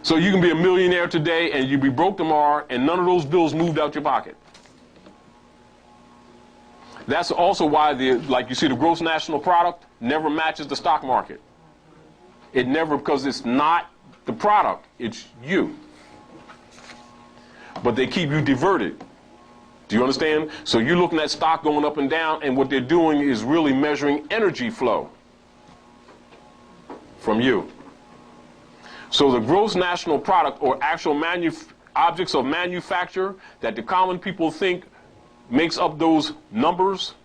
So you can be a millionaire today and you be broke tomorrow and none of those bills moved out your pocket. That's also why, like you see, the gross national product never matches the stock market. It never, because it's not the product, it's you. But they keep you diverted. Do you understand? So you're looking at stock going up and down, and what they're doing is really measuring energy flow from you. So the gross national product, or actual objects of manufacture that the common people think makes up those numbers,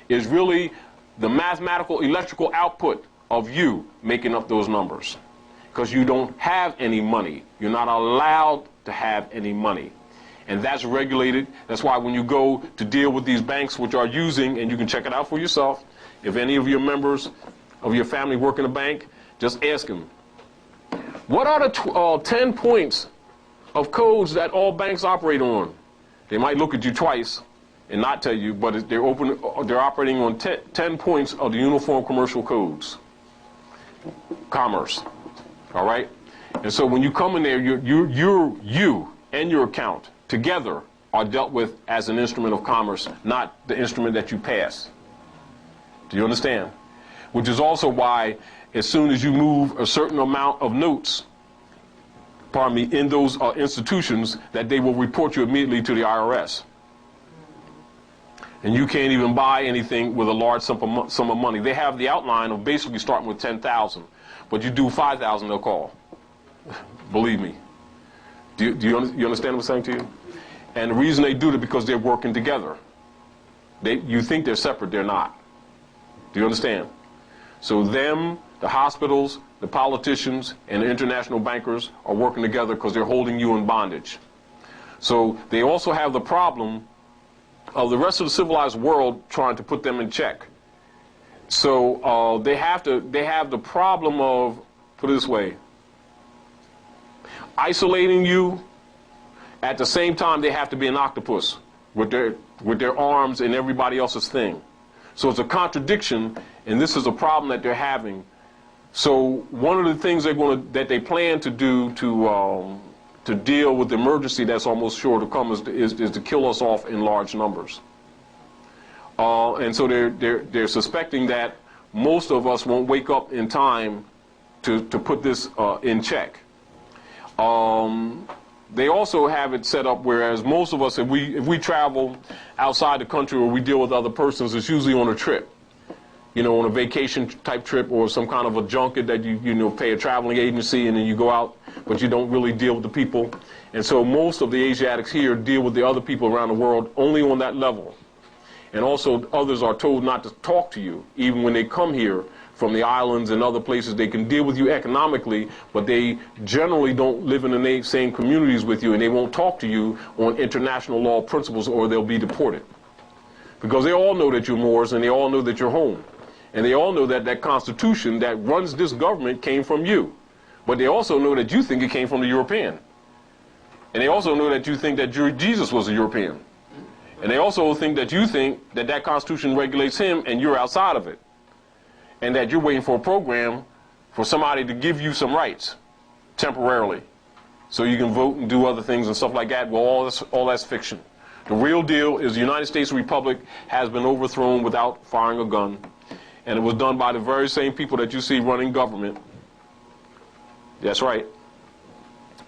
is really the mathematical electrical output of you making up those numbers. Because you don't have any money. You're not allowed to have any money. And that's regulated. That's why when you go to deal with these banks which are using, and you can check it out for yourself, if any of your members of your family work in a bank, just ask them, what are the 10 points of codes that all banks operate on? They might look at you twice and not tell you, but they're operating on 10 points of the Uniform Commercial Codes. Commerce. All right? And so when you come in there, you and your account together are dealt with as an instrument of commerce, not the instrument that you pass. Do you understand? Which is also why, as soon as you move a certain amount of notes, pardon me, in those institutions, that they will report you immediately to the IRS. And you can't even buy anything with a large sum of money. They have the outline of basically starting with 10,000, but you do 5,000, they'll call. Believe me. Do you understand what I'm saying to you? And the reason they do it is because they're working together. You think they're separate, they're not. Do you understand? So them, the hospitals, the politicians, and the international bankers are working together because they're holding you in bondage. So they also have the problem of the rest of the civilized world trying to put them in check. So they have the problem of, put it this way, isolating you. At the same time, they have to be an octopus with their arms and everybody else's thing. So it's a contradiction, and this is a problem that they're having. So one of the things that they plan to do to deal with the emergency that's almost sure to come is to kill us off in large numbers. And so they're suspecting that most of us won't wake up in time to put this in check. They also have it set up whereas most of us, if we travel outside the country or we deal with other persons, it's usually on a trip. You know, on a vacation type trip or some kind of a junket that you pay a traveling agency and then you go out, but you don't really deal with the people. And so most of the Asiatics here deal with the other people around the world only on that level. And also others are told not to talk to you, even when they come here from the islands and other places. They can deal with you economically, but they generally don't live in the same communities with you, and they won't talk to you on international law principles or they'll be deported. Because they all know that you're Moors and they all know that you're home. And they all know that that constitution that runs this government came from you. But they also know that you think it came from the European. And they also know that you think that Jesus was a European. And they also think that you think that that constitution regulates him and you're outside of it. And that you're waiting for a program for somebody to give you some rights temporarily so you can vote and do other things and stuff like that. Well, all that's fiction. The real deal is the United States Republic has been overthrown without firing a gun. And it was done by the very same people that you see running government. That's right.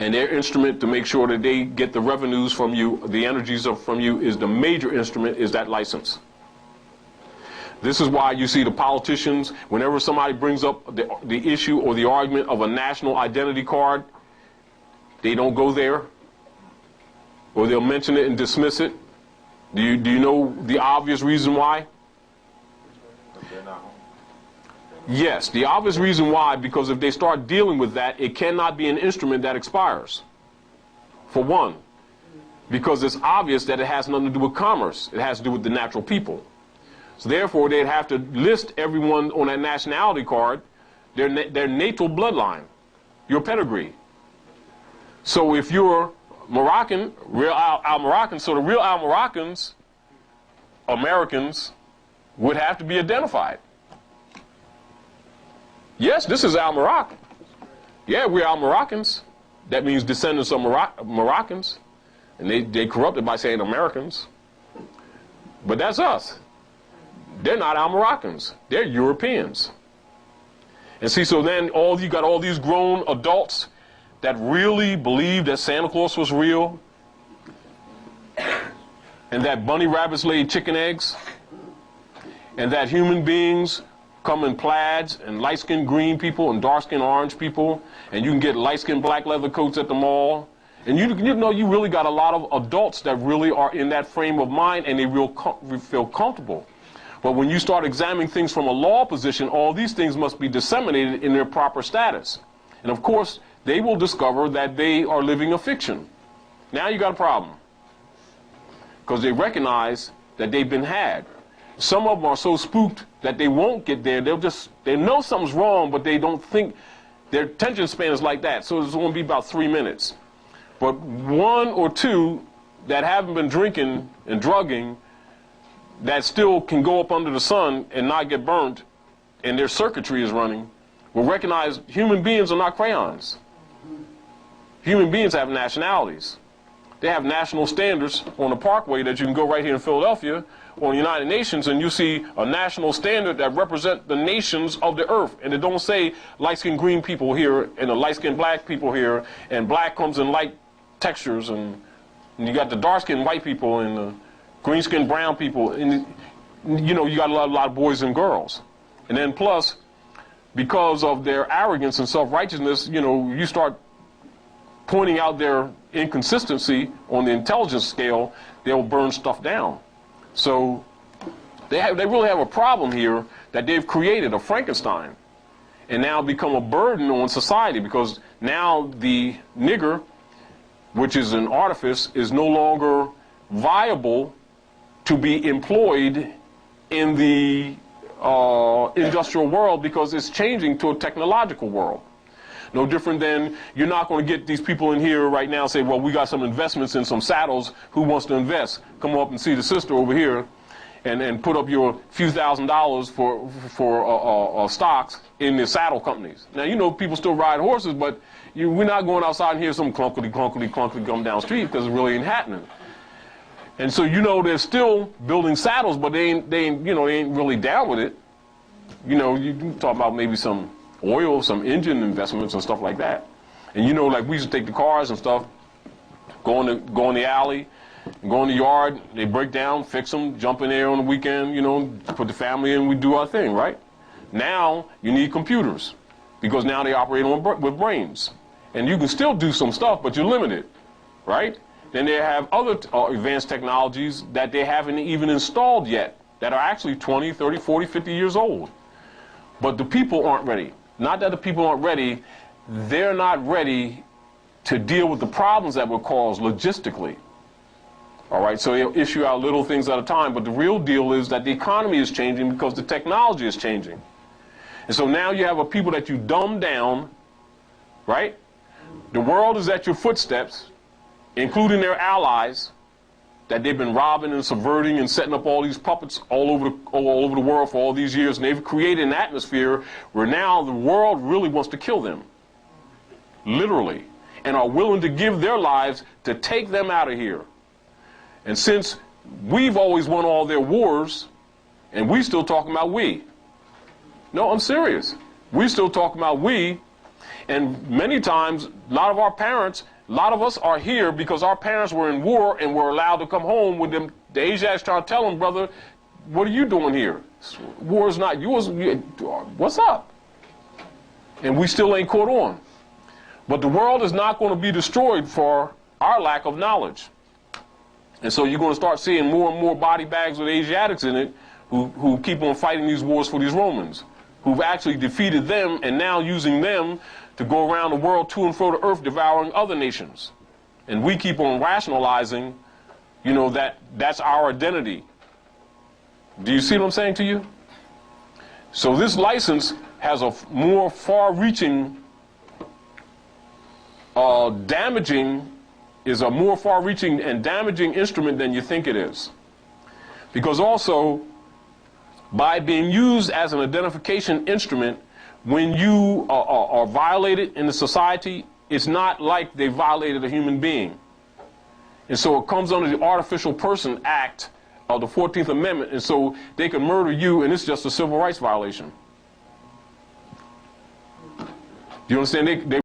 And their instrument to make sure that they get the revenues from you, the energies from you, is the major instrument is that license. This is why you see the politicians, whenever somebody brings up the issue or the argument of a national identity card, they don't go there. Or they'll mention it and dismiss it. Do you know the obvious reason why? Yes, the obvious reason why, because if they start dealing with that, it cannot be an instrument that expires. For one, because it's obvious that it has nothing to do with commerce. It has to do with the natural people. So therefore, they'd have to list everyone on that nationality card, their natal bloodline, your pedigree. So if you're Moroccan, real Al-Moroccans, so the real Al-Moroccans, Americans, would have to be identified. Yes, this is Al-Moroccan. Yeah, we're Al-Moroccans. that means descendants of Moroccans, and they corrupt it by saying Americans. But that's us. They're not our Moroccans. They're Europeans. And see, so then you got all these grown adults that really believe that Santa Claus was real, and that bunny rabbits laid chicken eggs, and that human beings come in plaids, and light-skinned green people and dark-skinned orange people, and you can get light-skinned black leather coats at the mall. And you know, you really got a lot of adults that really are in that frame of mind, and they feel comfortable. But when you start examining things from a law position, all these things must be disseminated in their proper status. And of course, they will discover that they are living a fiction. Now you got a problem, because they recognize that they've been had. Some of them are so spooked that they won't get there. They know something's wrong, but they don't think, their attention span is like that. So it's going to be about 3 minutes. But one or two that haven't been drinking and drugging, that still can go up under the sun and not get burnt, and their circuitry is running, will recognize human beings are not crayons. Human beings have nationalities. They have national standards on the parkway that you can go right here in Philadelphia or the United Nations, and you see a national standard that represents the nations of the earth. And it don't say light-skinned green people here and the light-skinned black people here, and black comes in light textures, and you got the dark-skinned white people and the green-skinned brown people, and you know, you got a lot of boys and girls. And then plus, because of their arrogance and self-righteousness, you know, you start pointing out their inconsistency on the intelligence scale, they'll burn stuff down. So they really have a problem here that they've created, a Frankenstein, and now become a burden on society, because now the nigger, which is an artifice, is no longer viable to be employed in the industrial world, because it's changing to a technological world. No different than, you're not going to get these people in here right now and say, well, we got some investments in some saddles. Who wants to invest? Come up and see the sister over here and put up your few $1,000s for stocks in the saddle companies. Now, you know, people still ride horses, but we're not going outside and hear some clunkety come down the street, because it really ain't happening. And so, you know, they're still building saddles, but they ain't really down with it. You know, you can talk about maybe some oil, some engine investments and stuff like that. And you know, like we used to take the cars and stuff, go in the alley, go in the yard, they break down, fix them, jump in there on the weekend, you know, put the family in, we do our thing, right? Now you need computers, because now they operate with brains. And you can still do some stuff, but you're limited, right? Then they have other advanced technologies that they haven't even installed yet, that are actually 20, 30, 40, 50 years old. But the people aren't ready. Not that the people aren't ready, they're not ready to deal with the problems that were caused logistically. All right, so they'll issue out little things at a time, but the real deal is that the economy is changing because the technology is changing. And so now you have a people that you dumb down, right? The world is at your footsteps, including their allies, that they've been robbing and subverting and setting up all these puppets all over the world for all these years, and they've created an atmosphere where now the world really wants to kill them, literally, and are willing to give their lives to take them out of here. And since we've always won all their wars, and we still talking about we. No, I'm serious. We still talking about we, and many times, a lot of our parents, a lot of us are here because our parents were in war and were allowed to come home with them. The Asiatics trying to tell them, brother, what are you doing here? War is not yours. What's up? And we still ain't caught on. But the world is not going to be destroyed for our lack of knowledge. And so you're going to start seeing more and more body bags with Asiatics in it who keep on fighting these wars for these Romans, who've actually defeated them and now using them to go around the world to and fro the earth devouring other nations. And we keep on rationalizing, you know, that's our identity. Do you see what I'm saying to you? So this license has a more far-reaching, is a more far-reaching and damaging instrument than you think it is. Because also, by being used as an identification instrument, when you are violated in the society, it's not like they violated a human being. And so it comes under the Artificial Person Act of the 14th Amendment, and so they can murder you, and it's just a civil rights violation. Do you understand? They